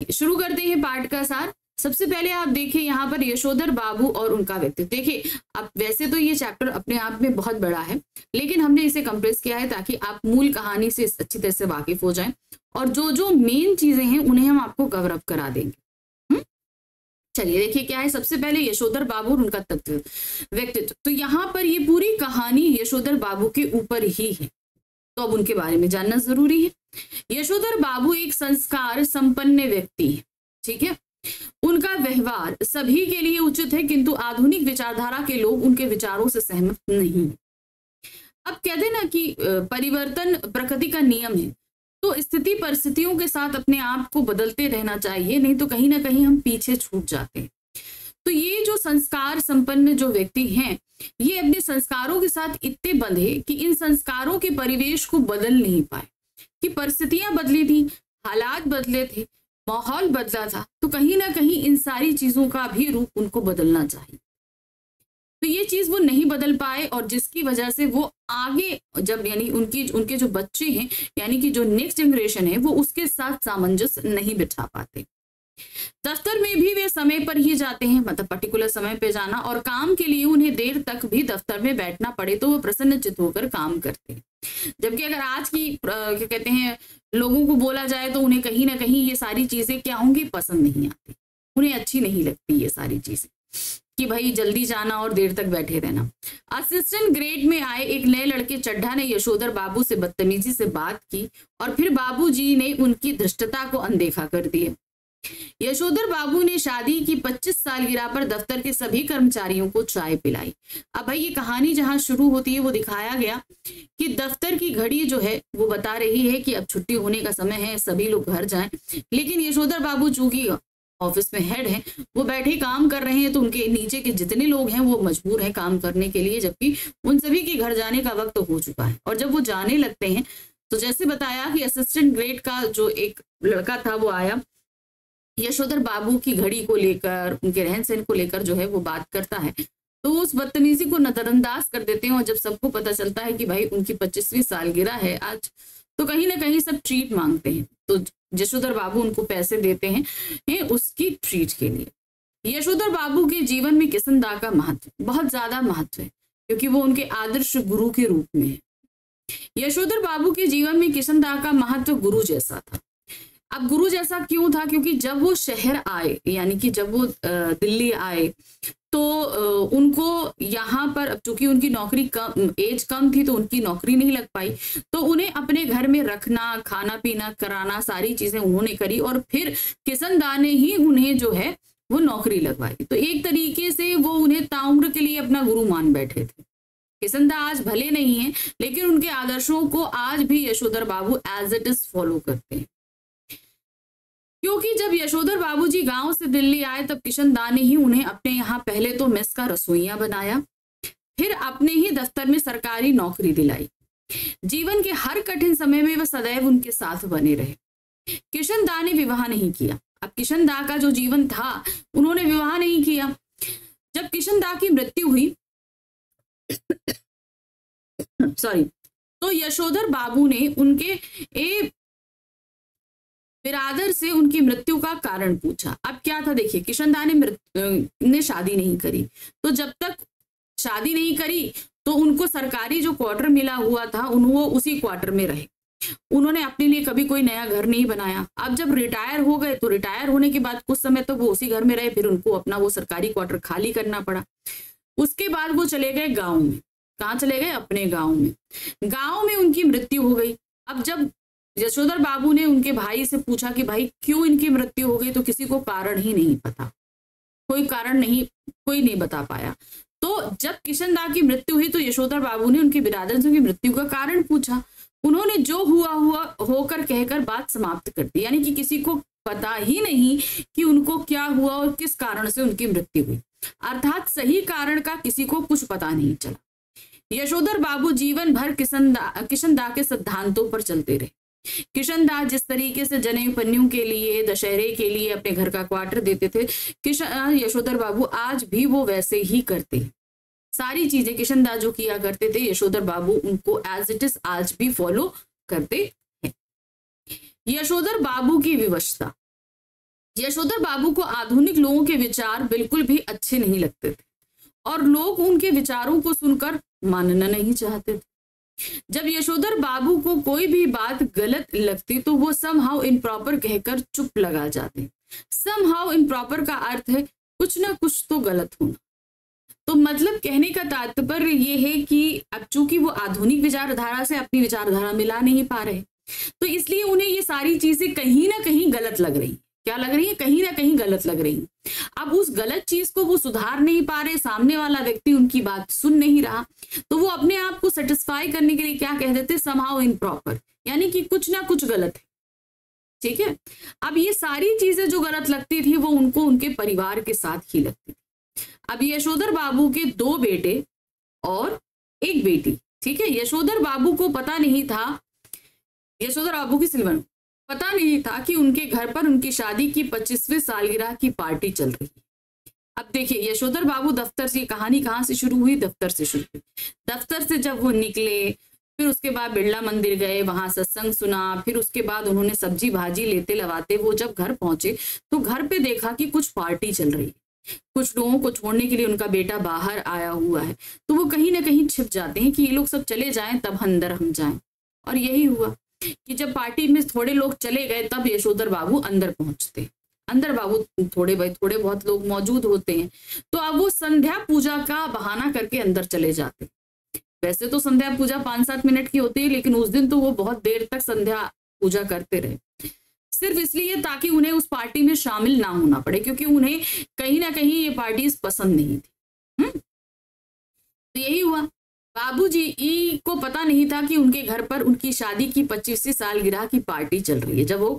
शुरू करते हैं पाठ का सार। सबसे पहले आप देखिए यहाँ पर यशोधर बाबू और उनका व्यक्तित्व। देखिए अब वैसे तो ये चैप्टर अपने आप में बहुत बड़ा है, लेकिन हमने इसे कंप्रेस किया है ताकि आप मूल कहानी से अच्छी तरह से वाकिफ हो जाएं और जो जो मेन चीजें हैं उन्हें हम आपको कवर अप करा देंगे। चलिए देखिए क्या है। सबसे पहले यशोधर बाबू और उनका तत्व व्यक्तित्व। तो यहाँ पर ये पूरी कहानी यशोधर बाबू के ऊपर ही है, तो अब उनके बारे में जानना जरूरी है। यशोधर बाबू एक संस्कार संपन्न व्यक्ति है, ठीक है। उनका व्यवहार सभी के लिए उचित है, किंतु आधुनिक विचारधारा के लोग उनके विचारों से सहमत नहीं। अब कहते हैं ना कि परिवर्तन प्रकृति का नियम है, तो स्थिति परिस्थितियों के साथ अपने आप को बदलते रहना चाहिए, नहीं तो कहीं ना कहीं हम पीछे छूट जाते हैं। तो ये जो संस्कार संपन्न जो व्यक्ति हैं, ये अपने संस्कारों के साथ इतने बंधे कि इन संस्कारों के परिवेश को बदल नहीं पाए, कि परिस्थितियां बदली थी, हालात बदले थे, माहौल बदला था, तो कहीं ना कहीं इन सारी चीजों का भी रूप उनको बदलना चाहिए। तो ये चीज वो नहीं बदल पाए और जिसकी वजह से वो आगे जब यानी उनके जो बच्चे हैं यानी कि जो नेक्स्ट जनरेशन है वो उसके साथ सामंजस्य नहीं बिठा पाते। दफ्तर में भी वे समय पर ही जाते हैं, मतलब पर्टिकुलर समय पे जाना, और काम के लिए उन्हें देर तक भी दफ्तर में बैठना पड़े तो वो प्रसन्नचित्त होकर काम करते हैं। जबकि अगर आज की क्या कहते हैं लोगों को बोला जाए तो उन्हें कहीं ना कहीं ये सारी चीजें क्या होंगी, पसंद नहीं आती, उन्हें अच्छी नहीं लगती ये सारी चीजें कि भाई जल्दी जाना और देर तक बैठे रहना। असिस्टेंट ग्रेड में आए एक नए लड़के चड्ढा ने यशोधर बाबू से बदतमीजी से बात की और फिर बाबूजी ने उनकी धृष्टता को अनदेखा कर दिया। यशोधर बाबू ने शादी की 25 सालगिरह पर दफ्तर के सभी कर्मचारियों को चाय पिलाई। अब भाई ये कहानी जहां शुरू होती है वो दिखाया गया कि दफ्तर की घड़ी जो है वो बता रही है कि अब छुट्टी होने का समय है, सभी लोग घर जाएं, लेकिन यशोधर बाबू चूंकि ऑफिस में हेड हैं, वो बैठे काम कर रहे हैं, तो उनके नीचे के जितने लोग हैं वो मजबूर हैं काम करने के लिए, जबकि उन सभी के घर जाने का वक्त हो चुका है। और जब वो जाने लगते हैं तो जैसे बताया कि असिस्टेंट ग्रेड का जो एक लड़का था वो आया, यशोधर बाबू की घड़ी को लेकर, उनके रहन सहन को लेकर जो है वो बात करता है, तो उस बदतमीजी को नजरअंदाज कर देते हैं। और जब सबको पता चलता है कि भाई उनकी 25वीं सालगिरह है आज, तो कहीं ना कहीं सब ट्रीट मांगते हैं, तो यशोधर बाबू उनको पैसे देते हैं उसकी ट्रीट के लिए। यशोधर बाबू के जीवन में किशनदा का महत्व बहुत ज्यादा महत्व है, क्योंकि वो उनके आदर्श गुरु के रूप में है। यशोधर बाबू के जीवन में किशनदा का महत्व गुरु जैसा था। अब गुरु जैसा क्यों था, क्योंकि जब वो शहर आए, यानी कि जब वो दिल्ली आए, तो उनको यहाँ पर, अब चूंकि उनकी नौकरी कम, एज कम थी, तो उनकी नौकरी नहीं लग पाई, तो उन्हें अपने घर में रखना, खाना पीना कराना, सारी चीजें उन्होंने करी और फिर किशनदा ने ही उन्हें जो है वो नौकरी लगवाई। तो एक तरीके से वो उन्हें ताउम्र के लिए अपना गुरु मान बैठे थे। किशनदा आज भले नहीं है, लेकिन उनके आदर्शों को आज भी यशोधर बाबू एज इट इज फॉलो करते हैं। क्योंकि जब यशोधर बाबूजी गांव से दिल्ली आए तब किशनदा ने ही उन्हें अपने यहाँ पहले तो मेस का रसोइया बनाया, फिर अपने ही दफ्तर में सरकारी नौकरी दिलाई। जीवन के हर कठिन समय में वह सदैव उनके साथ बने रहे। किशनदा ने विवाह नहीं किया। अब किशनदा का जो जीवन था, उन्होंने विवाह नहीं किया। जब किशनदा की मृत्यु हुई सॉरी, तो यशोधर बाबू ने उनके एक बिरादर से उनकी मृत्यु का कारण पूछा। अब क्या था, देखिए किशनदा ने शादी नहीं करी, तो जब तक शादी नहीं करी तो उनको सरकारी जो क्वार्टर मिला हुआ था वो उसी क्वार्टर में रहे। उन्होंने अपने लिए कभी कोई नया घर नहीं बनाया। अब जब रिटायर हो गए तो रिटायर होने के बाद कुछ समय तो वो उसी घर में रहे, फिर उनको अपना वो सरकारी क्वार्टर खाली करना पड़ा। उसके बाद वो चले गए गाँव में। कहाँ चले गए? अपने गाँव में। गाँव में उनकी मृत्यु हो गई। अब जब यशोधर बाबू ने उनके भाई से पूछा कि भाई क्यों इनकी मृत्यु हो गई, तो किसी को कारण ही नहीं पता, कोई कारण नहीं, कोई नहीं बता पाया। तो जब किशनदा की मृत्यु हुई तो यशोधर बाबू ने उनके बिरादर से उनकी मृत्यु का कारण पूछा। उन्होंने जो हुआ होकर कहकर बात समाप्त कर दी, यानी कि किसी को पता ही नहीं कि उनको क्या हुआ और किस कारण से उनकी मृत्यु हुई, अर्थात सही कारण का किसी को कुछ पता नहीं चला। यशोधर बाबू जीवन भर किशनदा के सिद्धांतों पर चलते रहे। किशनदा जिस तरीके से जनेऊ पन्नियों के लिए, दशहरे के लिए अपने घर का क्वार्टर देते थे, यशोधर बाबू आज भी वो वैसे ही करते हैं। सारी चीजें किशनदा जो किया करते थे, यशोधर बाबू उनको एज इट इज आज भी फॉलो करते हैं। यशोधर बाबू की विवशता। यशोधर बाबू को आधुनिक लोगों के विचार बिल्कुल भी अच्छे नहीं लगते थे और लोग उनके विचारों को सुनकर मानना नहीं चाहते थे। जब यशोधर बाबू को कोई भी बात गलत लगती तो वो समहाउ इम्प्रॉपर कहकर चुप लगा जाते। समहाउ इम्प्रॉपर का अर्थ है कुछ ना कुछ तो गलत होना। तो मतलब कहने का तात्पर्य ये है कि अब चूंकि वो आधुनिक विचारधारा से अपनी विचारधारा मिला नहीं पा रहे, तो इसलिए उन्हें ये सारी चीजें कहीं ना कहीं गलत लग रही। क्या लग रही है? कहीं ना कहीं गलत लग रही। अब उस गलत चीज को वो सुधार नहीं पा रहे, सामने वाला व्यक्ति उनकी बात सुन नहीं रहा, तो वो अपने आप को सेटिस्फाई करने के लिए क्या कह देते? समहाउ इम्प्रॉपर, यानी कि कुछ ना कुछ गलत है। ठीक है। अब ये सारी चीजें जो गलत लगती थी वो उनको उनके परिवार के साथ ही लगती थी। अब यशोधर बाबू के 2 बेटे और 1 बेटी। ठीक है। यशोधर बाबू को पता नहीं था, यशोधर बाबू की सिल्वन पता नहीं था कि उनके घर पर उनकी शादी की 25वीं सालगिरह की पार्टी चल रही है। अब देखिए यशोधर बाबू दफ्तर से, कहानी कहाँ से शुरू हुई? दफ्तर से शुरू हुई। दफ्तर से जब वो निकले, फिर उसके बाद बिरला मंदिर गए, वहां सत्संग सुना, फिर उसके बाद उन्होंने सब्जी भाजी लेते लवाते वो जब घर पहुंचे तो घर पे देखा कि कुछ पार्टी चल रही है। कुछ लोगों को छोड़ने के लिए उनका बेटा बाहर आया हुआ है, तो वो कहीं ना कहीं छिप जाते हैं कि ये लोग सब चले जाएं तब अंदर हम जाएं। और यही हुआ कि जब पार्टी में थोड़े लोग चले गए तब यशोधर बाबू अंदर पहुंचते। अंदर बाबू थोड़े बहुत लोग मौजूद होते हैं, तो अब वो संध्या पूजा का बहाना करके अंदर चले जाते। वैसे तो संध्या पूजा 5-7 मिनट की होती है, लेकिन उस दिन तो वो बहुत देर तक संध्या पूजा करते रहे, सिर्फ इसलिए ताकि उन्हें उस पार्टी में शामिल ना होना पड़े, क्योंकि उन्हें कहीं ना कहीं ये पार्टी पसंद नहीं थी। तो यही हुआ। बाबूजी को पता नहीं था कि उनके घर पर उनकी शादी की 25वीं सालगिरह की पार्टी चल रही है। जब वो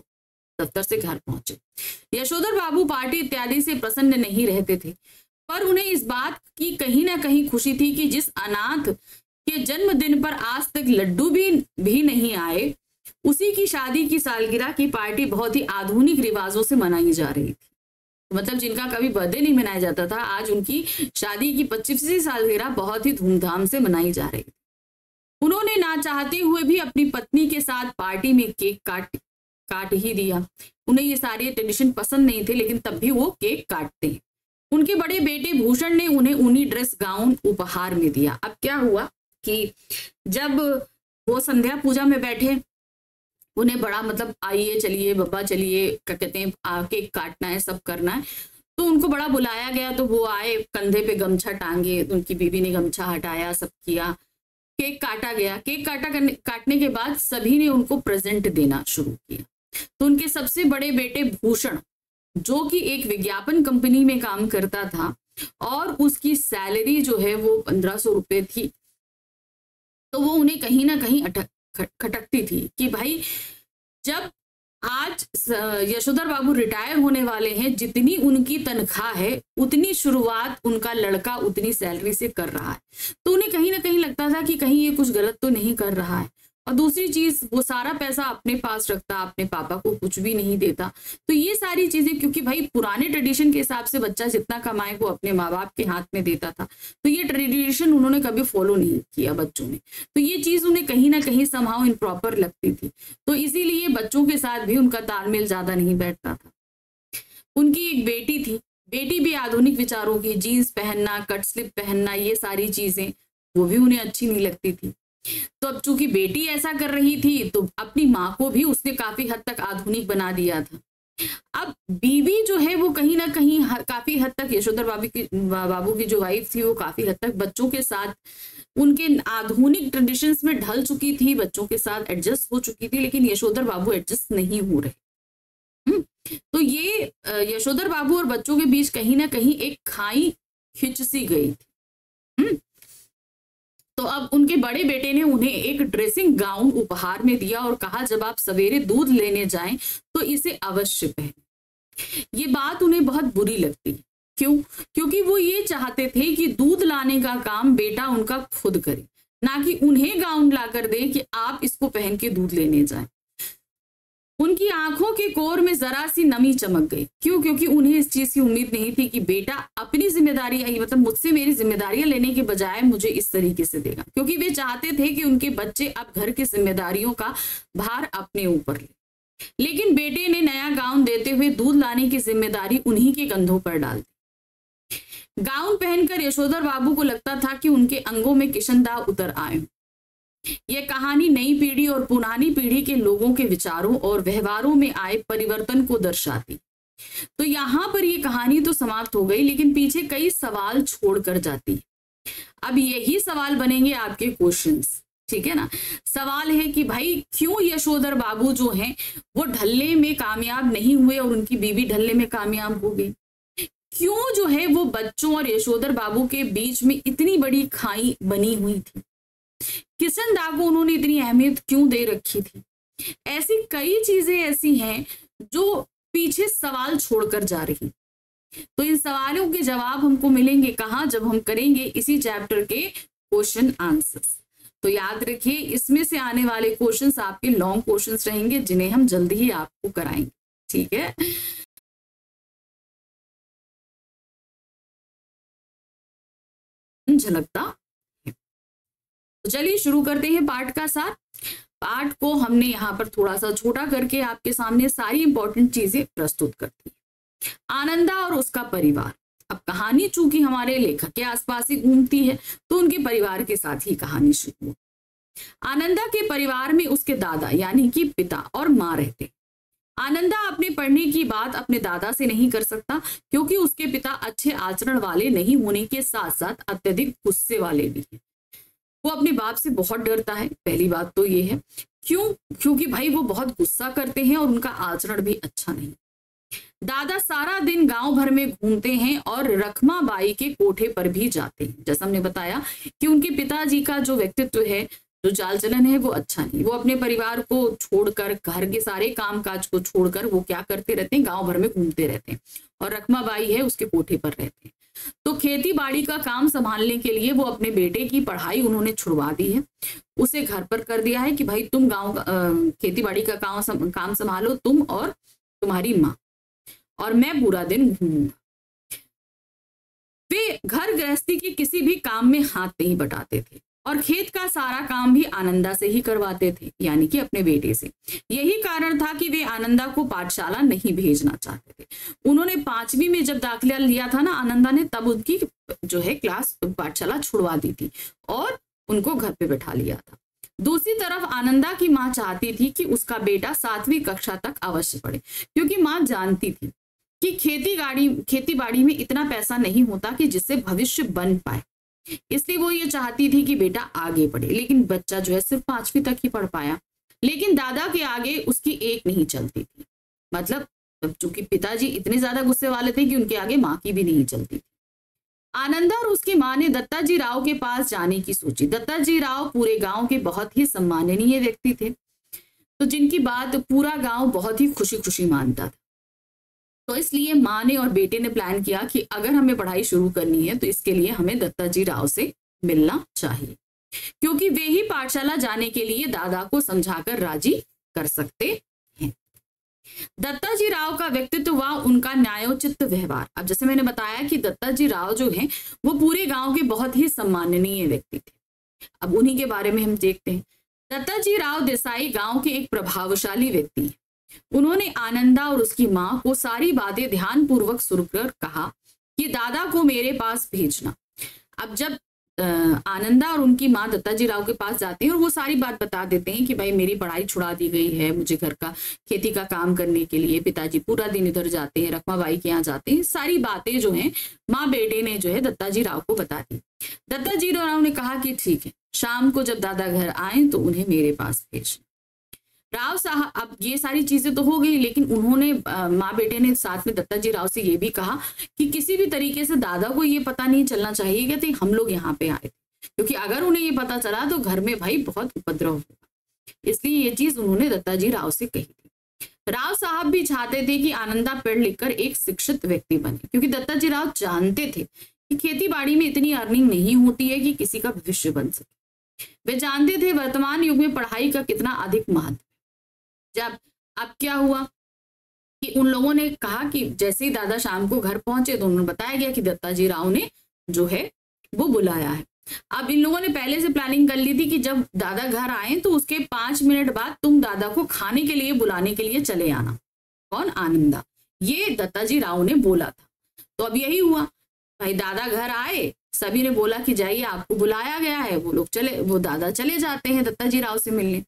दफ्तर से घर पहुंचे, यशोधर बाबू पार्टी इत्यादि से प्रसन्न नहीं रहते थे, पर उन्हें इस बात की कहीं ना कहीं खुशी थी कि जिस अनाथ के जन्मदिन पर आज तक लड्डू भी नहीं आए, उसी की शादी की सालगिरह की पार्टी बहुत ही आधुनिक रिवाजों से मनाई जा रही थी। मतलब जिनका कभी बर्थडे नहीं मनाया जाता था, आज उनकी शादी की 25वीं सालगिरह बहुत ही धूमधाम से मनाई जा रही थी। उन्होंने ना चाहते हुए भी अपनी पत्नी के साथ पार्टी में केक काट ही दिया। उन्हें ये सारे ट्रेडिशन पसंद नहीं थे, लेकिन तब भी वो केक काटते हैं। उनके बड़े बेटे भूषण ने उन्हें ऊनी ड्रेस गाउन उपहार में दिया। अब क्या हुआ कि जब वो संध्या पूजा में बैठे, उन्हें बड़ा मतलब आइए चलिए बाबा चलिए, क्या कहते हैं, केक काटना है, सब करना है, तो उनको बड़ा बुलाया गया। तो वो आए, कंधे पे गमछा टांगे, उनकी बीवी ने गमछा हटाया, सब किया, केक काटा गया। केक काटने के बाद सभी ने उनको प्रेजेंट देना शुरू किया। तो उनके सबसे बड़े बेटे भूषण, जो कि एक विज्ञापन कंपनी में काम करता था और उसकी सैलरी जो है वो 1500 रुपये थी, तो वो उन्हें कहीं ना कहीं खटकती थी कि भाई जब आज यशोधर बाबू रिटायर होने वाले हैं, जितनी उनकी तनख्वाह है उतनी शुरुआत उनका लड़का उतनी सैलरी से कर रहा है, तो उन्हें कहीं ना कहीं लगता था कि कहीं ये कुछ गलत तो नहीं कर रहा है। और दूसरी चीज, वो सारा पैसा अपने पास रखता, अपने पापा को कुछ भी नहीं देता। तो ये सारी चीजें, क्योंकि भाई पुराने ट्रेडिशन के हिसाब से बच्चा जितना कमाए वो अपने माँ बाप के हाथ में देता था, तो ये ट्रेडिशन उन्होंने कभी फॉलो नहीं किया बच्चों ने। तो ये चीज उन्हें कहीं ना कहीं समहाउ इम्प्रॉपर लगती थी, तो इसीलिए बच्चों के साथ भी उनका तालमेल ज्यादा नहीं बैठता था। उनकी एक बेटी थी, बेटी भी आधुनिक विचारों की, जीन्स पहनना, कट स्लिप पहनना, ये सारी चीजें वो भी उन्हें अच्छी नहीं लगती थी। तो अब चूंकि बेटी ऐसा कर रही थी, तो अपनी माँ को भी उसने काफी हद तक आधुनिक बना दिया था। अब बीवी जो है वो कहीं ना कहीं काफी हद तक, यशोधर बाबू की जो वाइफ थी वो काफी हद तक बच्चों के साथ उनके आधुनिक ट्रेडिशंस में ढल चुकी थी, बच्चों के साथ एडजस्ट हो चुकी थी, लेकिन यशोधर बाबू एडजस्ट नहीं हो रहे। तो ये यशोधर बाबू और बच्चों के बीच कहीं ना कहीं एक खाई खिंच सी गई थी। तो अब उनके बड़े बेटे ने उन्हें एक ड्रेसिंग गाउन उपहार में दिया और कहा जब आप सवेरे दूध लेने जाएं तो इसे अवश्य पहनें। ये बात उन्हें बहुत बुरी लगती। क्यों? क्योंकि वो ये चाहते थे कि दूध लाने का काम बेटा उनका खुद करे, ना कि उन्हें गाउन लाकर दे कि आप इसको पहन के दूध लेने जाएं। उनकी आंखों के कोर में जरा सी नमी चमक गई। क्यों? क्योंकि उन्हें इस चीज की उम्मीद नहीं थी कि बेटा अपनी जिम्मेदारी, मतलब मुझसे मेरी जिम्मेदारियां लेने के बजाय मुझे इस तरीके से देगा, क्योंकि वे चाहते थे कि उनके बच्चे अब घर की जिम्मेदारियों का भार अपने ऊपर ले। लेकिन बेटे ने नया गाउन देते हुए दूध लाने की जिम्मेदारी उन्हीं के कंधों पर डाल दी। गाउन पहनकर यशोधर बाबू को लगता था कि उनके अंगों में किशनदाह उतर आए। यह कहानी नई पीढ़ी और पुरानी पीढ़ी के लोगों के विचारों और व्यवहारों में आए परिवर्तन को दर्शाती। तो यहाँ पर ये कहानी तो समाप्त हो गई, लेकिन पीछे कई सवाल छोड़कर जाती। अब यही सवाल बनेंगे आपके क्वेश्चंस, ठीक है ना। सवाल है कि भाई क्यों यशोधर बाबू जो हैं वो ढलने में कामयाब नहीं हुए और उनकी बीवी ढलने में कामयाब हो गई। क्यों जो है वो बच्चों और यशोधर बाबू के बीच में इतनी बड़ी खाई बनी हुई थी। किशनदाह को उन्होंने इतनी अहमियत क्यों दे रखी थी। ऐसी कई चीजें ऐसी हैं जो पीछे सवाल छोड़कर जा रही। तो इन सवालों के जवाब हमको मिलेंगे कहाँ, जब हम करेंगे इसी चैप्टर के क्वेश्चन आंसर्स। तो याद रखिए इसमें से आने वाले क्वेश्चंस आपके लॉन्ग क्वेश्चंस रहेंगे, जिन्हें हम जल्दी ही आपको कराएंगे, ठीक है। झलकता है। तो चलिए शुरू करते हैं पाठ का सार। पाठ को हमने यहाँ पर थोड़ा सा छोटा करके आपके सामने सारी इंपॉर्टेंट चीजें प्रस्तुत कर दी। आनंदा और उसका परिवार। अब कहानी चूंकि हमारे लेखक के आसपास ही घूमती है तो उनके परिवार के साथ ही कहानी शुरू हुई। आनंदा के परिवार में उसके दादा यानी कि पिता और माँ रहते। आनंदा अपने पढ़ने की बात अपने दादा से नहीं कर सकता क्योंकि उसके पिता अच्छे आचरण वाले नहीं होने के साथ साथ अत्यधिक गुस्से वाले भी हैं। वो अपने बाप से बहुत डरता है। पहली बात तो ये है, क्यों? क्योंकि भाई वो बहुत गुस्सा करते हैं और उनका आचरण भी अच्छा नहीं। दादा सारा दिन गांव भर में घूमते हैं और रखमा बाई के कोठे पर भी जाते हैं। जैसा हमने बताया कि उनके पिताजी का जो व्यक्तित्व है, जो चाल चलन है, वो अच्छा नहीं। वो अपने परिवार को छोड़कर, घर के सारे कामकाज को छोड़कर वो क्या करते रहते हैं, गांव भर में घूमते रहते हैं और रखमा बाई है उसके कोठे पर रहते हैं। तो खेती बाड़ी का काम संभालने के लिए वो अपने बेटे की पढ़ाई उन्होंने छुड़वा दी है। उसे घर पर कर दिया है कि भाई तुम गाँव खेती बाड़ी का काम संभालो, तुम और तुम्हारी माँ, और मैं पूरा दिन घूमूंगा। वे घर गृहस्थी के किसी भी काम में हाथ नहीं बटाते थे और खेत का सारा काम भी आनंदा से ही करवाते थे, यानी कि अपने बेटे से। यही कारण था कि वे आनंदा को पाठशाला नहीं भेजना चाहते थे। उन्होंने 5वीं में जब दाखिला लिया था ना आनंदा ने, तब उनकी जो है क्लास पाठशाला छुड़वा दी थी और उनको घर पे बैठा लिया था। दूसरी तरफ आनंदा की माँ चाहती थी कि उसका बेटा 7वीं कक्षा तक अवश्य पढ़े, क्योंकि माँ जानती थी कि खेती बाड़ी में इतना पैसा नहीं होता कि जिससे भविष्य बन पाए। इसलिए वो ये चाहती थी कि बेटा आगे पढ़े। लेकिन बच्चा जो है सिर्फ 5वीं तक ही पढ़ पाया। लेकिन दादा के आगे उसकी एक नहीं चलती थी। मतलब चूंकि पिताजी इतने ज्यादा गुस्से वाले थे कि उनके आगे माँ की भी नहीं चलती थी। आनंदा और उसकी माँ ने दत्ताजी राव के पास जाने की सोची। दत्ताजी राव पूरे गांव के बहुत ही सम्माननीय व्यक्ति थे, तो जिनकी बात पूरा गांव बहुत ही खुशी खुशी मानता था। तो इसलिए माँ ने और बेटे ने प्लान किया कि अगर हमें पढ़ाई शुरू करनी है तो इसके लिए हमें दत्ताजी राव से मिलना चाहिए, क्योंकि वे ही पाठशाला जाने के लिए दादा को समझाकर राजी कर सकते हैं। दत्ताजी राव का व्यक्तित्व व उनका न्यायोचित व्यवहार। अब जैसे मैंने बताया कि दत्ताजी राव जो हैं वो पूरे गांव के बहुत ही सम्माननीय व्यक्ति थे। अब उन्हीं के बारे में हम देखते हैं। दत्ताजी राव देसाई गांव के एक प्रभावशाली व्यक्ति हैं। उन्होंने आनंदा और उसकी माँ को सारी बातें ध्यानपूर्वक सुनकर कहा कि दादा को मेरे पास भेजना। अब जब आनंदा और उनकी माँ दत्ताजी राव के पास जाते हैं और वो सारी बात बता देते हैं कि भाई मेरी पढ़ाई छुड़ा दी गई है, मुझे घर का खेती का काम करने के लिए पिताजी पूरा दिन इधर जाते हैं, रखमाबाई के यहाँ जाते हैं। सारी बातें जो हैं माँ बेटे ने जो है दत्ताजी राव को बता दी। दत्ताजी राव ने कहा कि ठीक है, शाम को जब दादा घर आए तो उन्हें मेरे पास भेजना। राव साहब, अब ये सारी चीजें तो हो गई, लेकिन उन्होंने माँ बेटे ने साथ में दत्ताजी राव से ये भी कहा कि किसी भी तरीके से दादा को ये पता नहीं चलना चाहिए कि हम लोग यहाँ पे आए थे, क्योंकि अगर उन्हें ये पता चला तो घर में भाई बहुत उपद्रव होगा। इसलिए ये चीज उन्होंने दत्ताजी राव से कही थी। राव साहब भी चाहते थे कि आनंदा पढ़ लिखकर एक शिक्षित व्यक्ति बने, क्योंकि दत्ताजी राव जानते थे कि खेती बाड़ी में इतनी अर्निंग नहीं होती है कि किसी का भविष्य बन सके। वे जानते थे वर्तमान युग में पढ़ाई का कितना अधिक महत्व। जब अब क्या हुआ कि उन लोगों ने कहा कि जैसे ही दादा शाम को घर पहुंचे तो उन्होंने बताया गया कि दत्ताजी राव ने जो है वो बुलाया है। अब इन लोगों ने पहले से प्लानिंग कर ली थी कि जब दादा घर आए तो उसके 5 मिनट बाद तुम दादा को खाने के लिए बुलाने के लिए चले आना। कौन? आनंदा। ये दत्ताजी राव ने बोला था। तो अब यही हुआ, भाई दादा घर आए, सभी ने बोला कि जाइए आपको बुलाया गया है। वो दादा चले जाते हैं दत्ताजी राव से मिलने।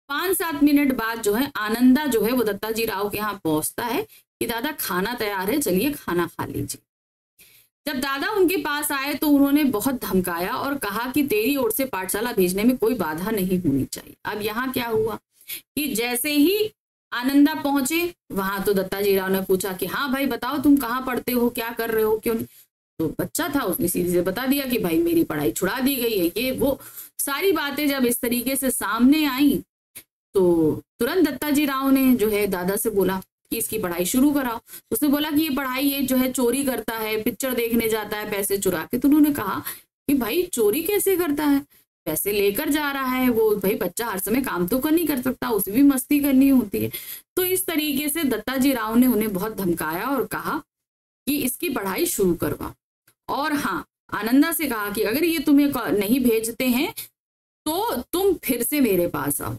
5-7 मिनट बाद जो है आनंदा जो है वो दत्ताजी राव के यहाँ पहुंचता है कि दादा खाना तैयार है, चलिए खाना खा लीजिए। जब दादा उनके पास आए तो उन्होंने बहुत धमकाया और कहा कि तेरी ओर से पाठशाला भेजने में कोई बाधा नहीं होनी चाहिए। अब यहाँ क्या हुआ कि जैसे ही आनंदा पहुंचे वहां तो दत्ताजी राव ने पूछा कि हाँ भाई बताओ तुम कहाँ पढ़ते हो, क्या कर रहे हो, क्यों नहीं? तो बच्चा था, उसने सीधे से बता दिया कि भाई मेरी पढ़ाई छुड़ा दी गई है। ये वो सारी बातें जब इस तरीके से सामने आई तो तुरंत दत्ताजी राव ने जो है दादा से बोला कि इसकी पढ़ाई शुरू कराओ। उसने बोला कि ये पढ़ाई ये जो है चोरी करता है, पिक्चर देखने जाता है पैसे चुरा के। तो उन्होंने कहा कि भाई चोरी कैसे करता है, पैसे लेकर जा रहा है वो, भाई बच्चा हर समय काम तो नहीं कर सकता, उसे भी मस्ती करनी होती है। तो इस तरीके से दत्ताजी राव ने उन्हें बहुत धमकाया और कहा कि इसकी पढ़ाई शुरू करवाओ। और हाँ, आनंदा से कहा कि अगर ये तुम्हें नहीं भेजते हैं तो तुम फिर से मेरे पास आओ।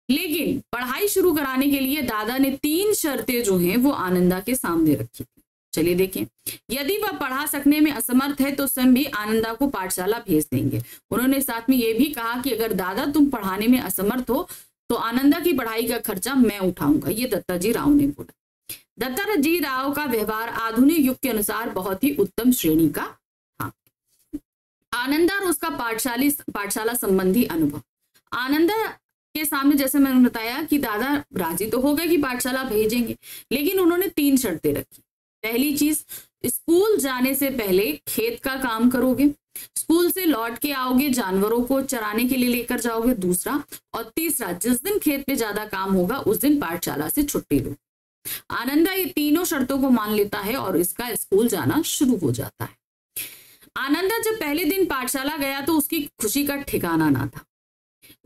लेकिन पढ़ाई शुरू कराने के लिए दादा ने 3 शर्तें जो हैं वो आनंदा के सामने रखी थी। चलिए देखें, यदि वह पढ़ा सकने में असमर्थ है तो स्वयं भी आनंदा को पाठशाला भेज देंगे। उन्होंने साथ में ये भी कहा कि अगर दादा तुम पढ़ाने में असमर्थ हो तो आनंदा की पढ़ाई का खर्चा मैं उठाऊंगा। ये दत्ताजी राव ने बोला। दत्ताजी राव का व्यवहार आधुनिक युग के अनुसार बहुत ही उत्तम श्रेणी का था। आनंदा और उसका पाठशाला संबंधी अनुभव। आनंदा के सामने जैसे मैंने बताया कि दादा राजी तो हो गए कि पाठशाला भेजेंगे, लेकिन उन्होंने 3 शर्तें रखी। पहली चीज, स्कूल जाने से पहले खेत का काम करोगे, स्कूल से लौट के आओगे जानवरों को चराने के लिए लेकर जाओगे, दूसरा, और तीसरा, जिस दिन खेत पे ज्यादा काम होगा उस दिन पाठशाला से छुट्टी लो। आनंदा ये तीनों शर्तों को मान लेता है और इसका स्कूल जाना शुरू हो जाता है। आनंदा जब पहले दिन पाठशाला गया तो उसकी खुशी का ठिकाना ना था।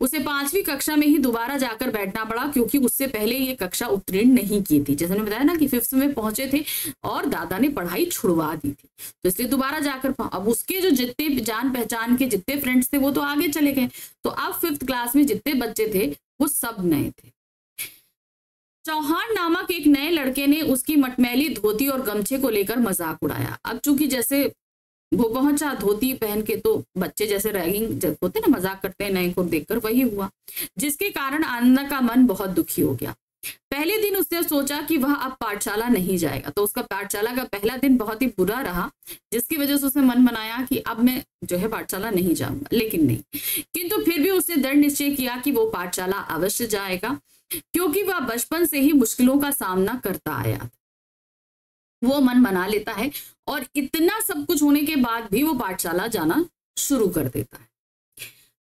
उसे 5वीं कक्षा में ही दोबारा जाकर बैठना पड़ा क्योंकि उससे पहले ये कक्षा उत्तीर्ण नहीं की थी। जैसे मैंने बताया ना कि 5th में पहुंचे थे और दादा ने पढ़ाई छुड़वा दी थी, तो इसलिए दोबारा जाकर अब उसके जो जितने जान पहचान के जितने फ्रेंड्स थे वो तो आगे चले गए। तो अब 5th क्लास में जितने बच्चे थे वो सब नए थे। चौहान नामक एक नए लड़के ने उसकी मटमैली धोती और गमछे को लेकर मजाक उड़ाया। अब चूंकि जैसे वो पहुंचा धोती पहन के तो बच्चे जैसे रैगिंग होते ना, मजाक करते हैं नए को देखकर, वही हुआ, जिसके कारण आनंदा का मन बहुत दुखी हो गया। पहले दिन उसने सोचा कि वह अब पाठशाला नहीं जाएगा, तो उसका पाठशाला का पहला दिन बहुत ही बुरा रहा, जिसकी वजह से उसने मन बनाया कि अब मैं जो है पाठशाला नहीं जाऊंगा। लेकिन नहीं, किंतु फिर भी उसने दृढ़ निश्चय किया कि वो पाठशाला अवश्य जाएगा क्योंकि वह बचपन से ही मुश्किलों का सामना करता आया था। वो मन बना लेता है और इतना सब कुछ होने के बाद भी वो पाठशाला जाना शुरू कर देता है।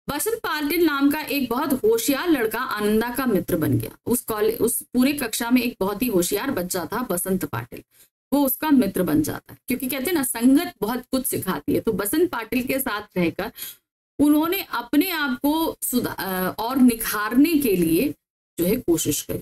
बसंत पाटिल नाम का एक बहुत होशियार लड़का आनंदा का मित्र बन गया। उस पूरे कक्षा में एक बहुत ही होशियार बच्चा था बसंत पाटिल, वो उसका मित्र बन जाता है क्योंकि कहते हैं ना संगत बहुत कुछ सिखाती है। तो बसंत पाटिल के साथ रहकर उन्होंने अपने आप को और निखारने के लिए जो है कोशिश करी।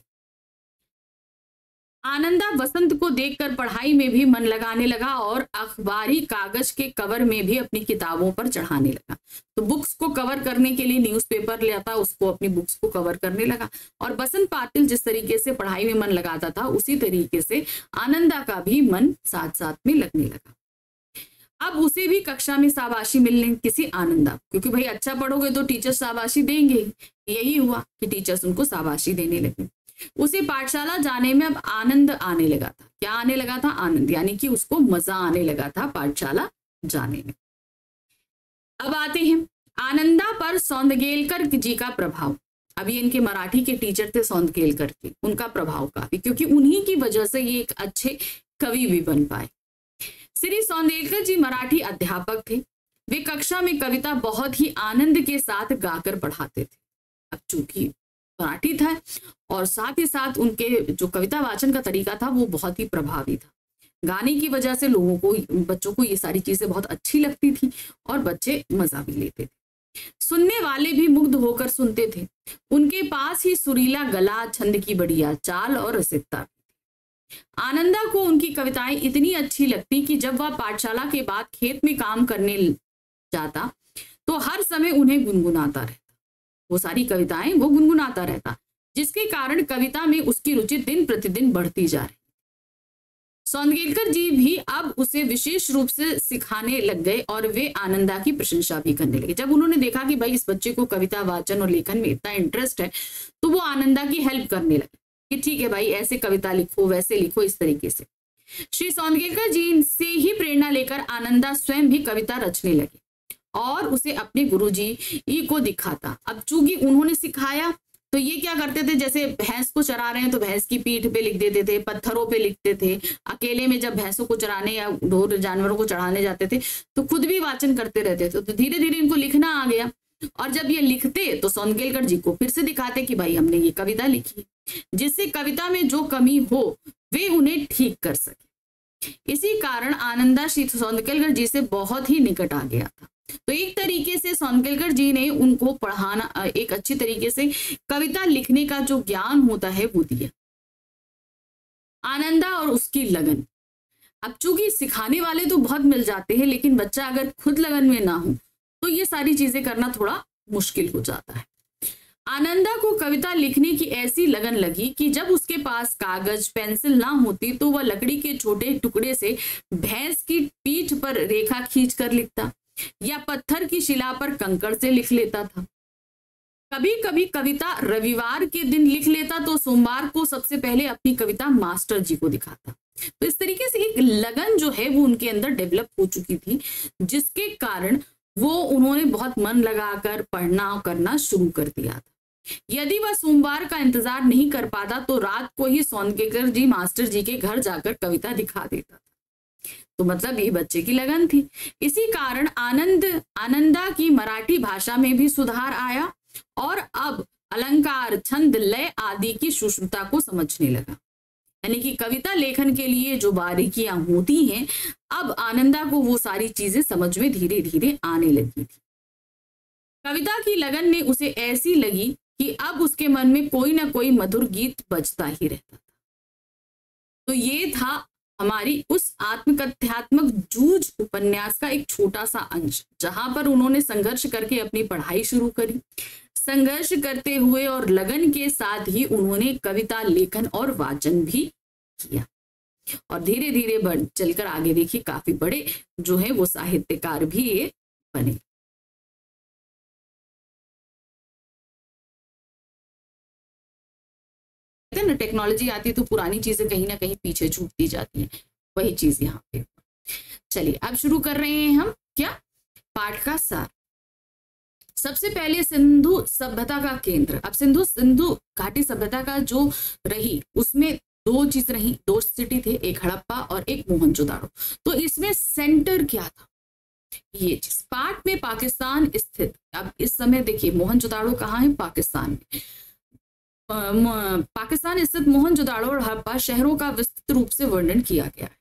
आनंदा बसंत को देखकर पढ़ाई में भी मन लगाने लगा और अखबारी कागज के कवर में भी अपनी किताबों पर चढ़ाने लगा। तो बुक्स को कवर करने के लिए न्यूज़पेपर लेता, उसको अपनी बुक्स को कवर करने लगा। और बसंत पाटिल जिस तरीके से पढ़ाई में मन लगाता था उसी तरीके से आनंदा का भी मन साथ साथ में लगने लगा। अब उसे भी कक्षा में शाबाशी मिलने किसी आनंदा, क्योंकि भाई अच्छा पढ़ोगे तो टीचर शाबाशी देंगे। यही हुआ कि टीचर्स उनको शाबाशी देने लगे। उसे पाठशाला जाने में अब आनंद आने लगा था। क्या आने लगा था? आनंद, यानी कि उसको मजा आने लगा था पाठशाला जाने में। अब आते हैं आनंदा पर सौंदगेलकर जी का प्रभाव। अभी इनके मराठी के टीचर थे सौंदगेलकर के, उनका प्रभाव काफी, क्योंकि उन्हीं की वजह से ये एक अच्छे कवि भी बन पाए। श्री सौंदगेलकर जी मराठी अध्यापक थे। वे कक्षा में कविता बहुत ही आनंद के साथ गाकर पढ़ाते थे। अब चूंकि मराठी था और साथ ही साथ उनके जो कविता वाचन का तरीका था वो बहुत ही प्रभावी था। गाने की वजह से लोगों को, बच्चों को ये सारी चीजें बहुत अच्छी लगती थी और बच्चे मजा भी लेते थे। सुनने वाले भी मुग्ध होकर सुनते थे। उनके पास ही सुरीला गला, छंद की बढ़िया चाल और रसिकता। आनंदा को उनकी कविताएं इतनी अच्छी लगती कि जब वह पाठशाला के बाद खेत में काम करने जाता तो हर समय उन्हें गुनगुनाता रहता, वो सारी कविताएं वो गुनगुनाता रहता, जिसके कारण कविता में उसकी रुचि दिन प्रतिदिन बढ़ती जा रही। सौंदगेलकर जी भी अब उसे विशेष रूप से सिखाने लग गए और वे आनंदा की प्रशंसा भी करने लगे। जब उन्होंने देखा कि भाई इस बच्चे को कविता वाचन और लेखन में इतना इंटरेस्ट है, तो वो आनंदा की हेल्प करने लगे कि ठीक है भाई, ऐसे कविता लिखो, वैसे लिखो, इस तरीके से। श्री सौंदगेलकर जी से ही प्रेरणा लेकर आनंदा स्वयं भी कविता रचने लगे और उसे अपने गुरुजी को दिखाता। अब चूंकि उन्होंने सिखाया तो ये क्या करते थे, जैसे भैंस को चरा रहे हैं तो भैंस की पीठ पे लिख देते थे, पत्थरों पे लिखते थे। अकेले में जब भैंसों को चराने या ढोर जानवरों को चढ़ाने जाते थे तो खुद भी वाचन करते रहते थे। तो धीरे धीरे इनको लिखना आ गया और जब ये लिखते तो सौंदगेलकर जी को फिर से दिखाते कि भाई हमने ये कविता लिखी, जिससे कविता में जो कमी हो वे उन्हें ठीक कर सके। इसी कारण आनंदा श्री सौंदगेलकर जी से बहुत ही निकट आ गया था। तो एक तरीके से सौंदगेलकर जी ने उनको पढ़ाना, एक अच्छी तरीके से कविता लिखने का जो ज्ञान होता है वो दिया। आनंदा और उसकी लगन। अब चूंकि सिखाने वाले तो बहुत मिल जाते हैं, लेकिन बच्चा अगर खुद लगन में ना हो तो ये सारी चीजें करना थोड़ा मुश्किल हो जाता है। आनंदा को कविता लिखने की ऐसी लगन लगी कि जब उसके पास कागज पेंसिल ना होती तो वह लकड़ी के छोटे टुकड़े से भैंस की पीठ पर रेखा खींच कर लिखता या पत्थर की शिला पर कंकड़ से लिख लेता था। कभी कभी कविता रविवार के दिन लिख लेता तो सोमवार को सबसे पहले अपनी कविता मास्टर जी को दिखाता। तो इस तरीके से एक लगन जो है वो उनके अंदर डेवलप हो चुकी थी, जिसके कारण वो उन्होंने बहुत मन लगाकर पढ़ना करना शुरू कर दिया था। यदि वह सोमवार का इंतजार नहीं कर पाता तो रात को ही सौंदगेलकर जी मास्टर जी के घर जाकर कविता दिखा देता था। तो मतलब ये बच्चे की लगन थी। इसी कारण आनंदा की मराठी भाषा में भी सुधार आया और अब अलंकार, छंद, लय आदि की सुश्रुता को समझने लगा। यानी कि कविता लेखन के लिए जो बारीकियां होती हैं, अब आनंदा को वो सारी चीजें समझ में धीरे धीरे आने लगी थी। कविता की लगन ने उसे ऐसी लगी कि अब उसके मन में कोई ना कोई मधुर गीत बजता ही रहता था। तो ये था हमारी उस आत्मकथ्यात्मक जूझ उपन्यास का एक छोटा सा अंश, जहां पर उन्होंने संघर्ष करके अपनी पढ़ाई शुरू करी। संघर्ष करते हुए और लगन के साथ ही उन्होंने कविता लेखन और वाचन भी किया और धीरे धीरे चलकर आगे देखिए काफी बड़े जो है वो साहित्यकार भी ये बने। ना टेक्नोलॉजी आती तो पुरानी चीजें कहीं ना कहीं पीछे छूटती जाती हैं, वही चीज यहाँ पे। चलिए अब शुरू कर रहे हैं हम क्या, पाठ का सार। सबसे पहले सिंधु सभ्यता का केंद्र। अब सिंधु घाटी सभ्यता का जो रही उसमें दो चीज रही, दो सिटी थे, एक हड़प्पा और एक मोहनजोदाड़ो। तो इसमें सेंटर क्या था, ये चीज पाठ में पाकिस्तान स्थित। अब इस समय देखिए मोहनजोदाड़ो कहाँ है, पाकिस्तान में। पाकिस्तान स्थित मोहनजोदाड़ो और हड़प्पा शहरों का विस्तृत रूप से वर्णन किया गया है।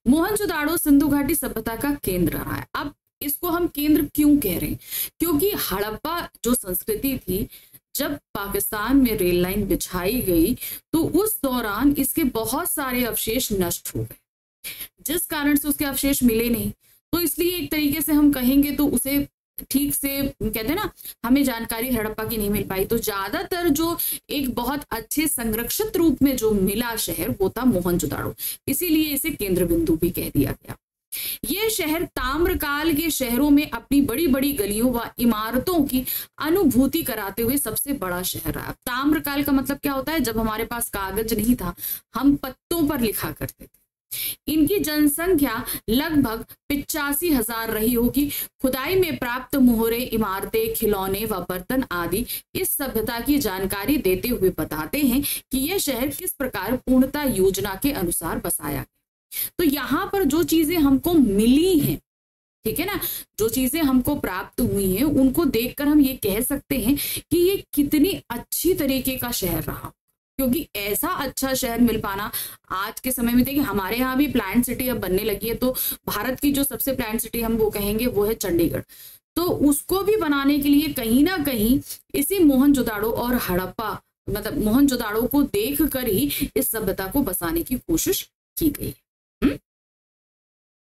मोहनजोदाड़ो सिंधु घाटी सभ्यता का केंद्र रहा है। अब इसको हम केंद्र क्यों कह रहे हैं, क्योंकि हड़प्पा जो संस्कृति थी, जब पाकिस्तान में रेल लाइन बिछाई गई तो उस दौरान इसके बहुत सारे अवशेष नष्ट हो गए, जिस कारण से उसके अवशेष मिले नहीं। तो इसलिए एक तरीके से हम कहेंगे तो उसे ठीक से कहते हैं ना, हमें जानकारी हड़प्पा की नहीं मिल पाई। तो ज्यादातर जो एक बहुत अच्छे संरक्षित रूप में जो मिला शहर वो था मोहनजोदाड़ो, इसीलिए इसे केंद्र बिंदु भी कह दिया गया। ये शहर ताम्रकाल के शहरों में अपनी बड़ी बड़ी गलियों व इमारतों की अनुभूति कराते हुए सबसे बड़ा शहर रहा। ताम्रकाल का मतलब क्या होता है, जब हमारे पास कागज नहीं था, हम पत्तों पर लिखा करते थे। इनकी जनसंख्या लगभग 85,000 रही होगी। खुदाई में प्राप्त मोहरे, इमारतें, खिलौने व बर्तन आदि इस सभ्यता की जानकारी देते हुए बताते हैं कि यह शहर किस प्रकार पूर्णता योजना के अनुसार बसाया गया। तो यहाँ पर जो चीजें हमको मिली हैं, ठीक है ना, जो चीजें हमको प्राप्त हुई हैं, उनको देखकर हम ये कह सकते हैं कि ये कितनी अच्छी तरीके का शहर रहा। क्योंकि ऐसा अच्छा शहर मिल पाना आज के समय में, देखिए हमारे यहाँ भी प्लांट सिटी अब बनने लगी है। तो भारत की जो सबसे प्लांट सिटी हम वो कहेंगे वो है चंडीगढ़। तो उसको भी बनाने के लिए कहीं ना कहीं इसी मोहनजोदाड़ो और हड़प्पा, मतलब मोहनजोदाड़ो को देख कर ही इस सभ्यता को बसाने की कोशिश की गई है।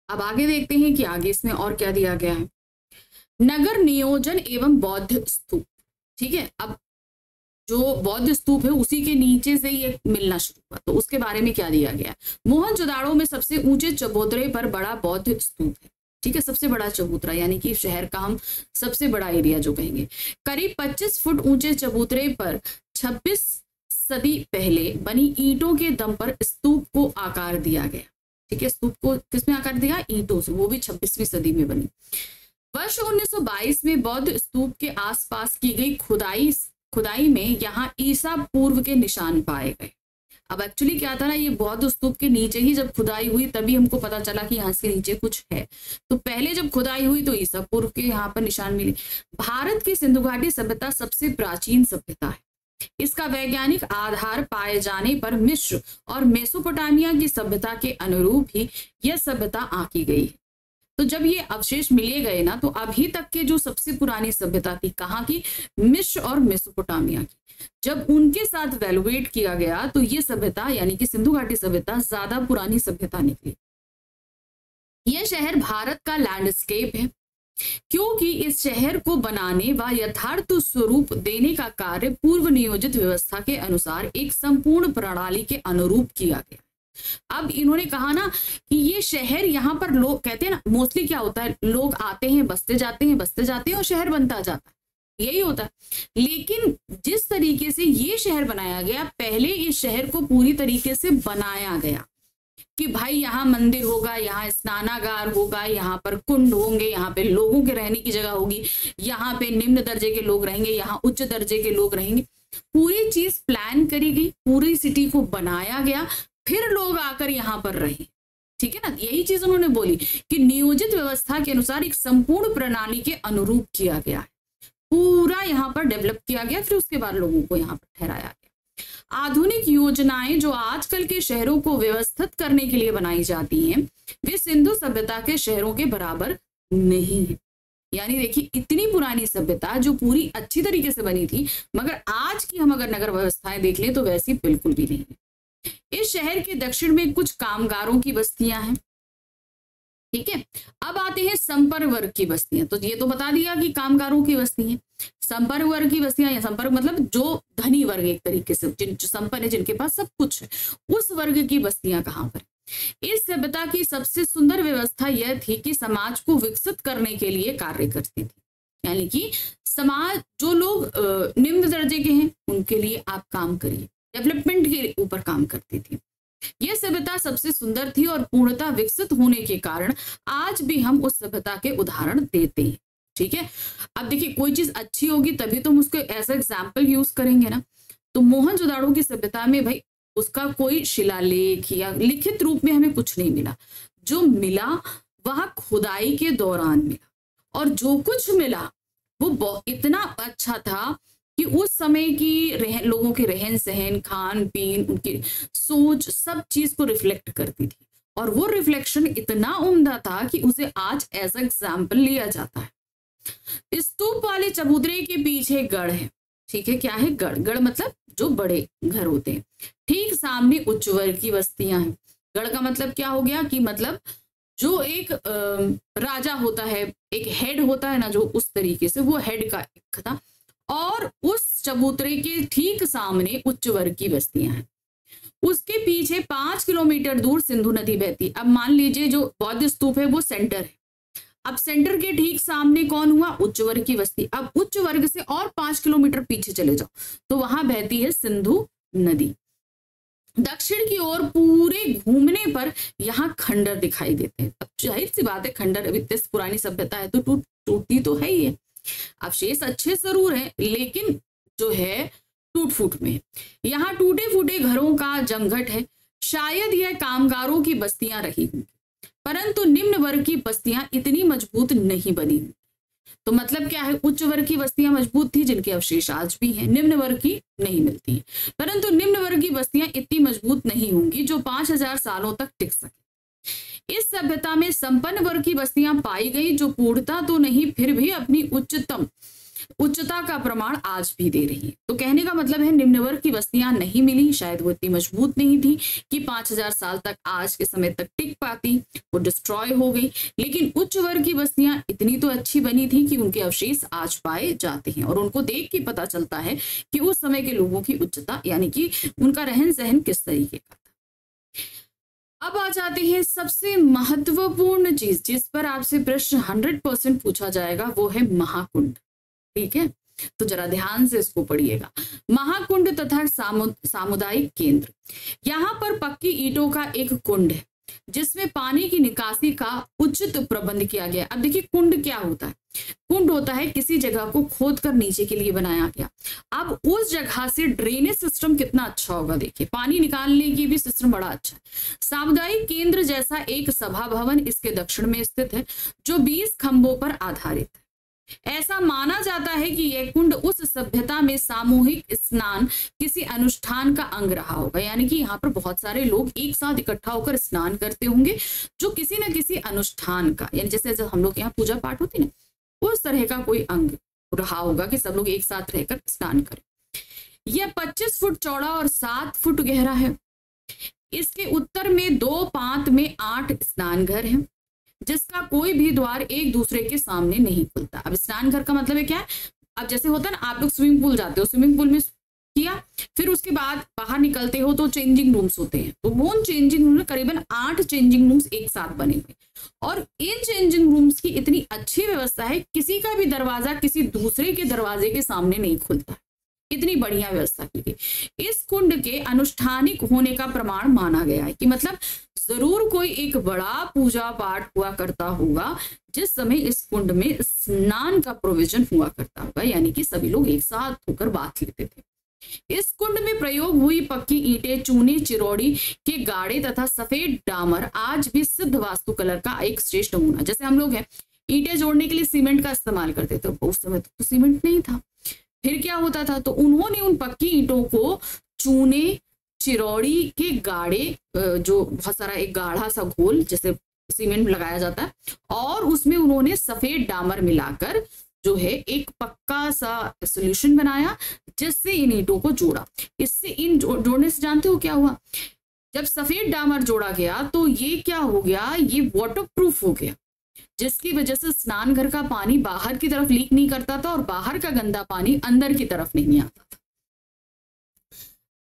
अब आगे देखते हैं कि आगे इसमें और क्या दिया गया है। नगर नियोजन एवं बौद्ध स्तूप। ठीक है, अब जो बौद्ध स्तूप है उसी के नीचे से ये मिलना शुरू हुआ, तो उसके बारे में क्या दिया गया है। मोहनजोदाड़ो में सबसे ऊंचे चबूतरे पर बड़ा बौद्ध स्तूप है। ठीक है, सबसे बड़ा चबूतरा यानी कि शहर का हम सबसे बड़ा एरिया जो कहेंगे। करीब 25 फुट ऊंचे चबूतरे पर 26 सदी पहले बनी ईंटों के दम पर स्तूप को आकार दिया गया। ठीक है, स्तूप को किसमें आकार दिया, ईंटों से, वो भी 26वीं सदी में बनी। वर्ष 1922 में बौद्ध स्तूप के आसपास की गई खुदाई में यहाँ ईसा पूर्व के निशान पाए गए। अब एक्चुअली क्या था ना, ये बौद्ध स्तूप के नीचे ही जब खुदाई हुई तभी हमको पता चला कि यहाँ से नीचे कुछ है। तो पहले जब खुदाई हुई तो ईसा पूर्व के यहाँ पर निशान मिले। भारत की सिंधु घाटी सभ्यता सबसे प्राचीन सभ्यता है। इसका वैज्ञानिक आधार पाए जाने पर मिस्र और मेसोपोटामिया की सभ्यता के अनुरूप ही यह सभ्यता आंकी गई है। तो जब ये अवशेष मिले गए ना, तो अभी तक के जो सबसे पुरानी सभ्यता थी कहाँ की, मिस्र और मेसोपोटामिया की, जब उनके साथ वैल्युएट किया गया तो ये सभ्यता यानी कि सिंधु घाटी सभ्यता ज्यादा पुरानी सभ्यता निकली। यह शहर भारत का लैंडस्केप है क्योंकि इस शहर को बनाने व यथार्थ स्वरूप देने का कार्य पूर्व नियोजित व्यवस्था के अनुसार एक संपूर्ण प्रणाली के अनुरूप किया गया। अब इन्होंने कहा ना कि ये शहर, यहाँ पर लोग कहते हैं ना, मोस्टली क्या होता है, लोग आते हैं, बसते जाते हैं और शहर बनता जाता है, यही होता है। लेकिन जिस तरीके से ये शहर बनाया गया, पहले इस शहर को पूरी तरीके से बनाया गया कि भाई यहाँ मंदिर होगा, यहाँ स्नानागार होगा, यहाँ पर कुंड होंगे, यहाँ पे लोगों के रहने की जगह होगी, यहाँ पे निम्न दर्जे के लोग रहेंगे, यहाँ उच्च दर्जे के लोग रहेंगे। पूरी चीज प्लान करी गई, पूरी सिटी को बनाया गया, फिर लोग आकर यहाँ पर रहे। ठीक है ना, यही चीज उन्होंने बोली कि नियोजित व्यवस्था के अनुसार एक संपूर्ण प्रणाली के अनुरूप किया गया है, पूरा यहाँ पर डेवलप किया गया, फिर उसके बाद लोगों को यहाँ पर ठहराया गया। आधुनिक योजनाएं जो आजकल के शहरों को व्यवस्थित करने के लिए बनाई जाती हैं, वे सिंधु सभ्यता के शहरों के बराबर नहीं है। यानी देखिए, इतनी पुरानी सभ्यता जो पूरी अच्छी तरीके से बनी थी, मगर आज की हम अगर नगर व्यवस्थाएं देख लें तो वैसी बिल्कुल भी नहीं है। इस शहर के दक्षिण में कुछ कामगारों की बस्तियां हैं। ठीक है, अब आते हैं संपर्क वर्ग की बस्तियां। तो ये तो बता दिया कि कामगारों की बस्ती है। संपर्क वर्ग की बस्तियां, या संपर्क मतलब जो धनी वर्ग, एक तरीके से जो संपन्न है, जिनके पास सब कुछ है, उस वर्ग की बस्तियां कहाँ पर। इस सभ्यता की सबसे सुंदर व्यवस्था यह थी कि समाज को विकसित करने के लिए कार्य करती थी। यानी कि समाज, जो लोग निम्न दर्जे के हैं उनके लिए आप काम करिए, डेवलपमेंट के ऊपर काम करती थी। यह सभ्यता सबसे सुंदर थी और पूर्णतः विकसित होने के कारण आज भी हम उस सभ्यता के उदाहरण देते हैं। ठीक है, अब देखिए, कोई चीज अच्छी होगी तभी तो हम उसको एज एग्जाम्पल यूज करेंगे ना। तो मोहनजोदाड़ो की सभ्यता में भाई उसका कोई शिलालेख या लिखित रूप में हमें कुछ नहीं मिला। जो मिला वह खुदाई के दौरान मिला, और जो कुछ मिला वो इतना अच्छा था कि उस समय की लोगों के रहन सहन, खान पीन, उनकी सोच, सब चीज को रिफ्लेक्ट करती थी। और वो रिफ्लेक्शन इतना उम्दा था कि उसे आज एज एग्जाम्पल लिया जाता है। स्तूप वाले चबूतरे के पीछे गढ़ है। ठीक है, क्या है गढ़? गढ़ मतलब जो बड़े घर होते हैं। ठीक सामने उच्च वर्ग की बस्तियां हैं। गढ़ का मतलब क्या हो गया कि मतलब जो एक राजा होता है, एक हेड होता है ना, जो उस तरीके से वो हेड का एक था। और उस चबूतरे के ठीक सामने उच्च वर्ग की बस्तियां हैं। उसके पीछे 5 किलोमीटर दूर सिंधु नदी बहती। अब मान लीजिए जो बौद्ध स्तूप है वो सेंटर है। अब सेंटर के ठीक सामने कौन हुआ? उच्च वर्ग की बस्ती। अब उच्च वर्ग से और 5 किलोमीटर पीछे चले जाओ तो वहां बहती है सिंधु नदी। दक्षिण की ओर पूरे घूमने पर यहाँ खंडर दिखाई देते हैं। अब जाहिर सी बात है, खंडर अभी इतनी पुरानी सभ्यता है तो टूटती तो है ही है। अवशेष अच्छे जरूर है लेकिन जो है टूट फूट में। यहाँ टूटे फूटे घरों का जमघट है। शायद यह कामगारों की बस्तियां रही होंगी, परंतु निम्न वर्ग की बस्तियां इतनी मजबूत नहीं बनी। तो मतलब क्या है? उच्च वर्ग की बस्तियां मजबूत थी जिनके अवशेष आज भी हैं, निम्न वर्ग की नहीं मिलती है। परंतु निम्न वर्ग की बस्तियां इतनी मजबूत नहीं होंगी जो 5000 सालों तक टिक सके। इस सभ्यता में संपन्न वर्ग की बस्तियां पाई गई जो पूर्णता तो नहीं फिर भी अपनी उच्चतम उच्चता का प्रमाण आज भी दे रही है। तो कहने का मतलब है निम्न वर्ग की बस्तियां नहीं मिली, शायद वो इतनी मजबूत नहीं थी कि 5000 साल तक आज के समय तक टिक पाती, वो डिस्ट्रॉय हो गई। लेकिन उच्च वर्ग की बस्तियां इतनी तो अच्छी बनी थी कि उनके अवशेष आज पाए जाते हैं और उनको देख के पता चलता है कि उस समय के लोगों की उच्चता यानी कि उनका रहन सहन किस तरीके का था। अब आ जाते हैं सबसे महत्वपूर्ण चीज जिस पर आपसे प्रश्न 100% पूछा जाएगा, वो है महाकुंड। ठीक है, तो जरा ध्यान से इसको पढ़िएगा। महाकुंड तथा सामुदायिक केंद्र। यहाँ पर पक्की ईंटों का एक कुंड है जिसमें पानी की निकासी का उचित प्रबंध किया गया। अब देखिए कुंड क्या होता है, कुंड होता है किसी जगह को खोद कर नीचे के लिए बनाया गया। अब उस जगह से ड्रेनेज सिस्टम कितना अच्छा होगा, देखिए पानी निकालने की भी सिस्टम बड़ा अच्छा है। सामुदायिक केंद्र जैसा एक सभा भवन इसके दक्षिण में स्थित है जो 20 खंभों पर आधारित है। ऐसा माना जाता है कि यह कुंड उस सभ्यता में सामूहिक स्नान किसी अनुष्ठान का अंग रहा होगा, यानी कि यहाँ पर बहुत सारे लोग एक साथ इकट्ठा होकर स्नान करते होंगे जो किसी न किसी अनुष्ठान का, यानी जैसे हम लोग यहाँ पूजा पाठ होती ना, उस तरह का कोई अंग रहा होगा कि सब लोग एक साथ रहकर स्नान करें। यह 25 फुट चौड़ा और 7 फुट गहरा है। इसके उत्तर में 2 पांत में 8 स्नान घर हैं जिसका कोई भी द्वार एक दूसरे के सामने नहीं खुलता। अब स्नान घर का मतलब है क्या है, अब जैसे होता है ना, आप लोग स्विमिंग पूल जाते हो, स्विमिंग पूल में किया, फिर उसके बाद बाहर निकलते हो तो चेंजिंग रूम्स होते हैं, तो वो चेंजिंग रूम में करीबन 8 चेंजिंग रूम्स एक साथ बने हुए, और इन चेंजिंग रूम्स की इतनी अच्छी व्यवस्था है किसी का भी दरवाजा किसी दूसरे के दरवाजे के सामने नहीं खुलता, इतनी बढ़िया व्यवस्था की गई। इस कुंड के अनुष्ठानिक होने का प्रमाण माना गया है कि मतलब जरूर कोई एक बड़ा पूजा पाठ हुआ करता होगा जिस समय इस कुंड में स्नान का प्रोविजन हुआ करता होगा, यानी कि सभी लोग एक साथ होकर बात लेते थे। इस कुंड में प्रयोग हुई पक्की ईंटें, चूने, चिरौड़ी के गाड़े तथा सफेद डामर आज भी सिद्ध वास्तुकला का एक श्रेष्ठ नमूना। जैसे हम लोग हैं ईंटें जोड़ने के लिए सीमेंट का इस्तेमाल करते थे, उस समय तो सीमेंट नहीं था, फिर क्या होता था, तो उन्होंने उन पक्की ईंटों को चूने, चिरौड़ी के गाड़े, जो बहुत सारा एक गाढ़ा सा घोल जैसे सीमेंट लगाया जाता है, और उसमें उन्होंने सफेद डामर मिलाकर जो है एक पक्का सा सोल्यूशन बनाया जिससे इन ईंटों को जोड़ा। इससे इन जोड़ने से जानते हो क्या हुआ, जब सफेद डामर जोड़ा गया तो ये क्या हो गया, ये वाटर प्रूफ हो गया, जिसकी वजह से स्नान घर का पानी बाहर की तरफ लीक नहीं करता था और बाहर का गंदा पानी अंदर की तरफ नहीं आता था।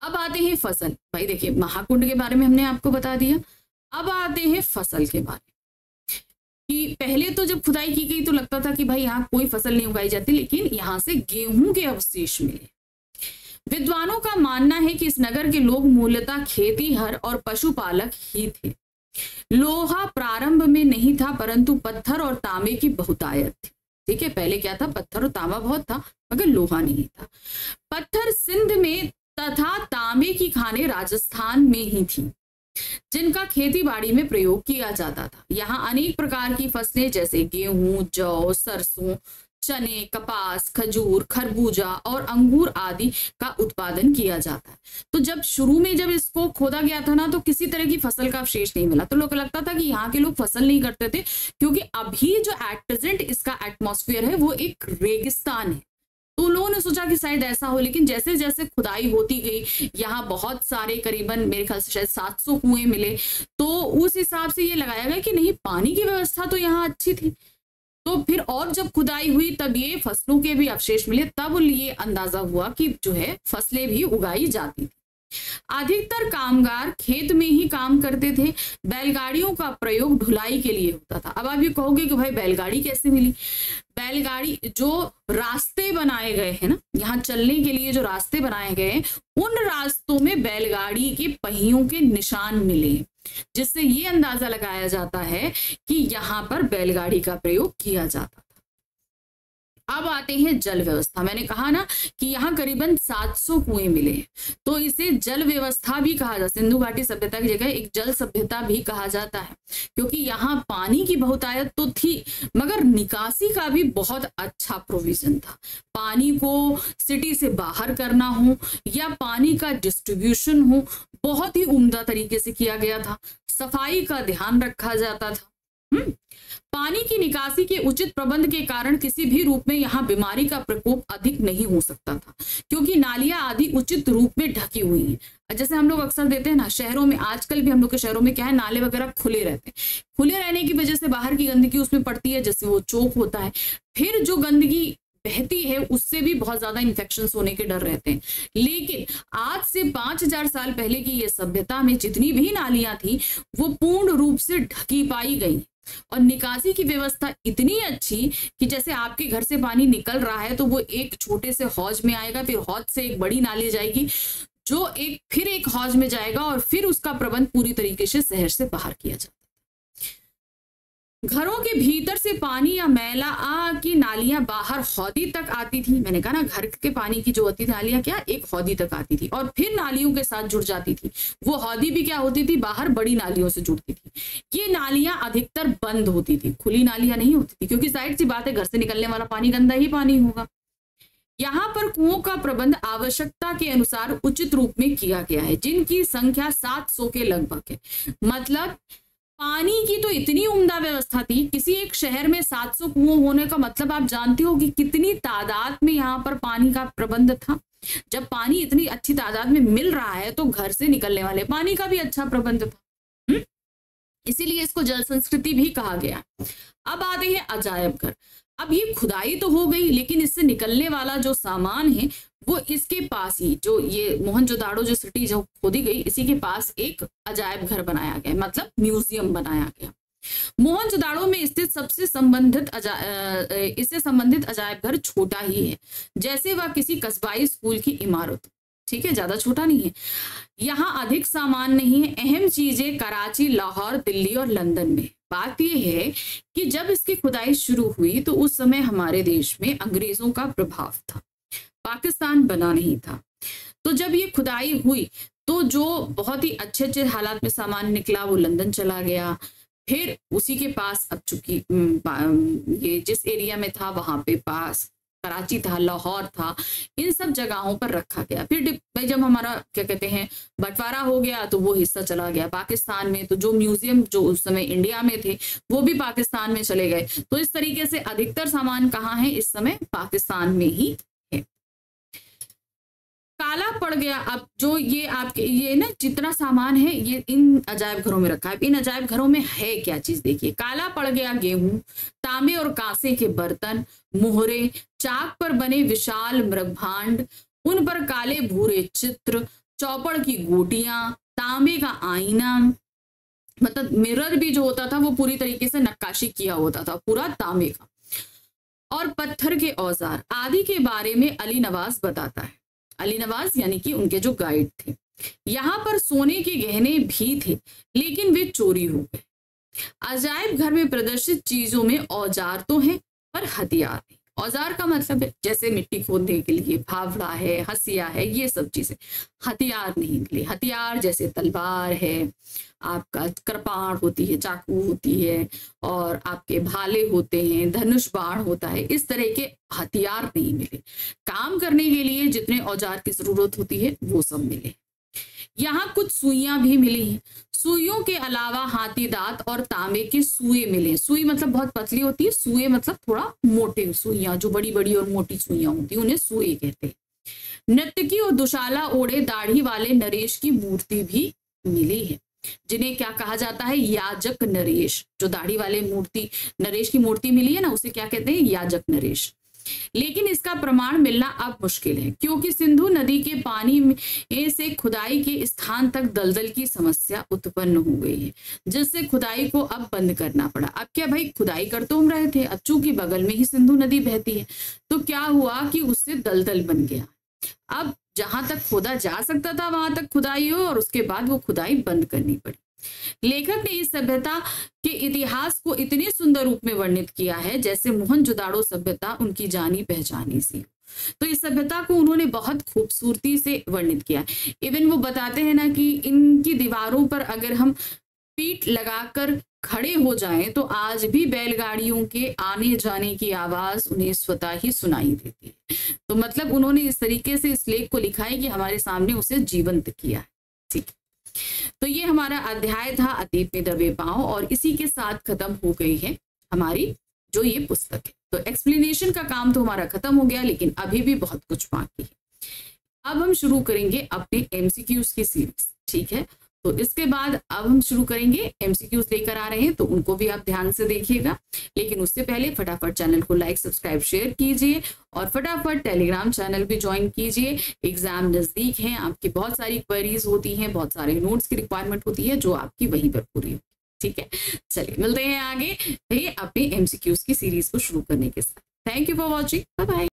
अब आते हैं फसल। भाई देखिए महाकुंड के बारे में हमने आपको बता दिया, अब आते हैं फसल के बारे में कि पहले तो जब खुदाई की गई तो लगता था कि भाई यहाँ कोई फसल नहीं उगाई जाती, लेकिन यहाँ से गेहूं के अवशेष मिले। विद्वानों का मानना है कि इस नगर के लोग मूलतः खेतीहर और पशुपालक ही थे। लोहा प्रारंभ में नहीं था परंतु पत्थर और तांबे की बहुतायत थी। ठीक है, पहले क्या था, पत्थर और तांबा बहुत था मगर लोहा नहीं था। पत्थर सिंध में तथा तांबे की खानें राजस्थान में ही थी जिनका खेती बाड़ी में प्रयोग किया जाता था। यहाँ अनेक प्रकार की फसलें जैसे गेहूं, जौ, सरसों, चने, कपास, खजूर, खरबूजा और अंगूर आदि का उत्पादन किया जाता है। तो जब शुरू में जब इसको खोदा गया था ना तो किसी तरह की फसल का अवशेष नहीं मिला, तो लोग लगता था कि यहाँ के लोग फसल नहीं करते थे क्योंकि अभी जो एट प्रेजेंट इसका एटमॉस्फेयर है वो एक रेगिस्तान है। तो लोगों ने सोचा कि शायद ऐसा हो, लेकिन जैसे जैसे खुदाई होती गई यहाँ बहुत सारे करीबन मेरे ख्याल से शायद 700 कुएं मिले, तो उस हिसाब से ये लगाया गया कि नहीं पानी की व्यवस्था तो यहाँ अच्छी थी। तो फिर और जब खुदाई हुई तब ये फसलों के भी अवशेष मिले, तब ये अंदाजा हुआ कि जो है फसलें भी उगाई जाती थी। अधिकतर कामगार खेत में ही काम करते थे। बैलगाड़ियों का प्रयोग ढुलाई के लिए होता था। अब आप ये कहोगे कि भाई बैलगाड़ी कैसे मिली, बैलगाड़ी जो रास्ते बनाए गए हैं ना, यहाँ चलने के लिए जो रास्ते बनाए गए उन रास्तों में बैलगाड़ी के पहियों के निशान मिले, जिससे ये अंदाजा लगाया जाता है कि यहाँ पर बैलगाड़ी का प्रयोग किया जाता था। अब आते हैं जल व्यवस्था। मैंने कहा ना कि यहाँ करीबन 700 कुएं मिले, तो इसे जल व्यवस्था भी कहा जाता है। सिंधु घाटी सभ्यता की जगह एक जल सभ्यता भी कहा जाता है क्योंकि यहाँ पानी की बहुतायत तो थी मगर निकासी का भी बहुत अच्छा प्रोविजन था। पानी को सिटी से बाहर करना हो या पानी का डिस्ट्रीब्यूशन हो, बहुत ही उम्दा तरीके से किया गया था। सफाई का ध्यान रखा जाता था। पानी की निकासी के उचित प्रबंध के कारण किसी भी रूप में यहाँ बीमारी का प्रकोप अधिक नहीं हो सकता था, क्योंकि नालियां आदि उचित रूप में ढकी हुई हैं। जैसे हम लोग अक्सर देते हैं ना, शहरों में आजकल भी हम लोग के शहरों में क्या है, नाले वगैरह खुले रहते हैं। खुले रहने की वजह से बाहर की गंदगी उसमें पड़ती है, जैसे वो चोक होता है, फिर जो गंदगी बहती है उससे भी बहुत ज्यादा इन्फेक्शन होने के डर रहते हैं। लेकिन आज से 5000 साल पहले की ये सभ्यता में जितनी भी नालियां थी वो पूर्ण रूप से ढकी पाई गई, और निकासी की व्यवस्था इतनी अच्छी कि जैसे आपके घर से पानी निकल रहा है तो वो एक छोटे से हौज में आएगा, फिर हौज से एक बड़ी नाली जाएगी, जो फिर एक हौज में जाएगा, और फिर उसका प्रबंध पूरी तरीके से शहर से बाहर किया जाता है। घरों के भीतर से पानी या मैला की नालियां बाहर हौदी तक आती थी। मैंने कहा ना, घर के पानी की जो होती थी नालियां क्या एक हौदी तक आती थी, और फिर नालियों के साथ जुड़ जाती थी। वो हौदी भी क्या होती थी, बाहर बड़ी नालियों से जुड़ती थी। ये नालियां अधिकतर बंद होती थी, खुली नालियां नहीं होती थी, क्योंकि जाहिर सी बात है घर से निकलने वाला पानी गंदा ही पानी होगा। यहाँ पर कुओं का प्रबंध आवश्यकता के अनुसार उचित रूप में किया गया है, जिनकी संख्या 700 के लगभग है। मतलब पानी की तो इतनी उम्दा व्यवस्था थी, किसी एक शहर में 700 कुओं होने का मतलब आप जानते हो कि कितनी तादाद में यहाँ पर पानी का प्रबंध था। जब पानी इतनी अच्छी तादाद में मिल रहा है तो घर से निकलने वाले पानी का भी अच्छा प्रबंध था। इसीलिए इसको जल संस्कृति भी कहा गया। अब आते हैं अजायब घर। अब ये खुदाई तो हो गई, लेकिन इससे निकलने वाला जो सामान है वो इसके पास ही, जो ये मोहनजोदाड़ो जो सिटी जो खोदी गई, इसी के पास एक अजायब घर बनाया गया, मतलब म्यूजियम बनाया गया। मोहनजोदाड़ो में स्थित सबसे इससे संबंधित अजायब घर छोटा ही है, जैसे वह किसी कस्बाई स्कूल की इमारत। ठीक है, ज्यादा छोटा नहीं है। यहाँ अधिक सामान नहीं है। अहम चीजें कराची, लाहौर, दिल्ली और लंदन में। बात यह है कि जब इसकी खुदाई शुरू हुई तो उस समय हमारे देश में अंग्रेजों का प्रभाव था, पाकिस्तान बना नहीं था। तो जब ये खुदाई हुई तो जो बहुत ही अच्छे अच्छे हालात में सामान निकला वो लंदन चला गया। फिर उसी के पास, अब चूंकि ये जिस एरिया में था वहां पे पास कराची था, लाहौर था, इन सब जगहों पर रखा गया। फिर जब हमारा क्या कहते हैं बंटवारा हो गया तो वो हिस्सा चला गया पाकिस्तान में। तो जो म्यूजियम जो उस समय इंडिया में थे वो भी पाकिस्तान में चले गए। तो इस तरीके से अधिकतर सामान कहाँ है इस समय, पाकिस्तान में ही है। काला पड़ गया। अब जो ये आपके ये ना जितना सामान है ये इन अजायब घरों में रखा है। इन अजायब घरों में है क्या चीज, देखिए। काला पड़ गया गेहूं, तांबे और कांसे के बर्तन, मोहरे, चाक पर बने विशाल मृगभांड, उन पर काले भूरे चित्र, चौपड़ की गोटियां, तांबे का आईना, मतलब मिरर भी जो होता था वो पूरी तरीके से नक्काशी किया होता था, पूरा तांबे का, और पत्थर के औजार आदि के बारे में अली नवाज बताता है। अली नवाज यानी कि उनके जो गाइड थे। यहाँ पर सोने के गहने भी थे, लेकिन वे चोरी हो गए। अजायब घर में प्रदर्शित चीजों में औजार तो हैं पर हथियार नहीं। औजार का मतलब है जैसे मिट्टी खोदने के लिए फावड़ा है, हसिया है, ये सब चीजें। हथियार नहीं मिले। हथियार जैसे तलवार है, आपका कृपाण होती है, चाकू होती है, और आपके भाले होते हैं, धनुष बाण होता है, इस तरह के हथियार नहीं मिले। काम करने के लिए जितने औजार की जरूरत होती है वो सब मिले। यहाँ कुछ सुइयां भी मिली हैं। सुइयों के अलावा हाथी दांत और तांबे के सुए मिले। सुई मतलब बहुत पतली होती है, सुए मतलब थोड़ा मोटे सुइयां, जो बड़ी बड़ी और मोटी सुइयां होती है उन्हें सुए कहते हैं। नर्तकी और दुशाला ओढ़े दाढ़ी वाले नरेश की मूर्ति भी मिली है, जिन्हें क्या कहा जाता है, याजक नरेश। जो दाढ़ी वाले नरेश की मूर्ति मिली है ना, उसे क्या कहते हैं, याजक नरेश। लेकिन इसका प्रमाण मिलना अब मुश्किल है, क्योंकि सिंधु नदी के पानी में से खुदाई के स्थान तक दलदल की समस्या उत्पन्न हो गई है, जिससे खुदाई को अब बंद करना पड़ा। अब क्या भाई, खुदाई कर तो हम रहे थे, अब चूंकि बगल में ही सिंधु नदी बहती है तो क्या हुआ कि उससे दलदल बन गया। अब जहां तक खोदा जा सकता था वहां तक खुदाई हो, और उसके बाद वो खुदाई बंद करनी पड़ी। लेखक ने इस सभ्यता के इतिहास को इतने सुंदर रूप में वर्णित किया है जैसे मोहनजोदाड़ो सभ्यता उनकी जानी पहचानी सी। तो इस सभ्यता को उन्होंने बहुत खूबसूरती से वर्णित किया। इवन वो बताते हैं ना कि इनकी दीवारों पर अगर हम पीठ लगाकर खड़े हो जाएं तो आज भी बैलगाड़ियों के आने जाने की आवाज उन्हें स्वतः ही सुनाई देती है। तो मतलब उन्होंने इस तरीके से इस लेख को लिखा है कि हमारे सामने उसे जीवंत किया है। ठीक है, तो ये हमारा अध्याय था अतीत में दबे पांव, और इसी के साथ खत्म हो गई है हमारी जो ये पुस्तक है। तो एक्सप्लेनेशन का काम तो हमारा खत्म हो गया, लेकिन अभी भी बहुत कुछ बाकी है। अब हम शुरू करेंगे अपने एमसीक्यूज की सीरीज, ठीक है। तो इसके बाद अब हम शुरू करेंगे, एमसीक्यूज लेकर आ रहे हैं तो उनको भी आप ध्यान से देखिएगा। लेकिन उससे पहले फटाफट चैनल को लाइक, सब्सक्राइब, शेयर कीजिए और फटाफट टेलीग्राम चैनल भी ज्वाइन कीजिए। एग्जाम नजदीक है, आपकी बहुत सारी क्वेरीज होती हैं, बहुत सारे नोट्स की रिक्वायरमेंट होती है जो आपकी वहीं पर पूरी होगी, ठीक है। चलिए मिलते हैं आगे अपने एमसीक्यूज की सीरीज को शुरू करने के साथ। Thank you for watching, bye bye.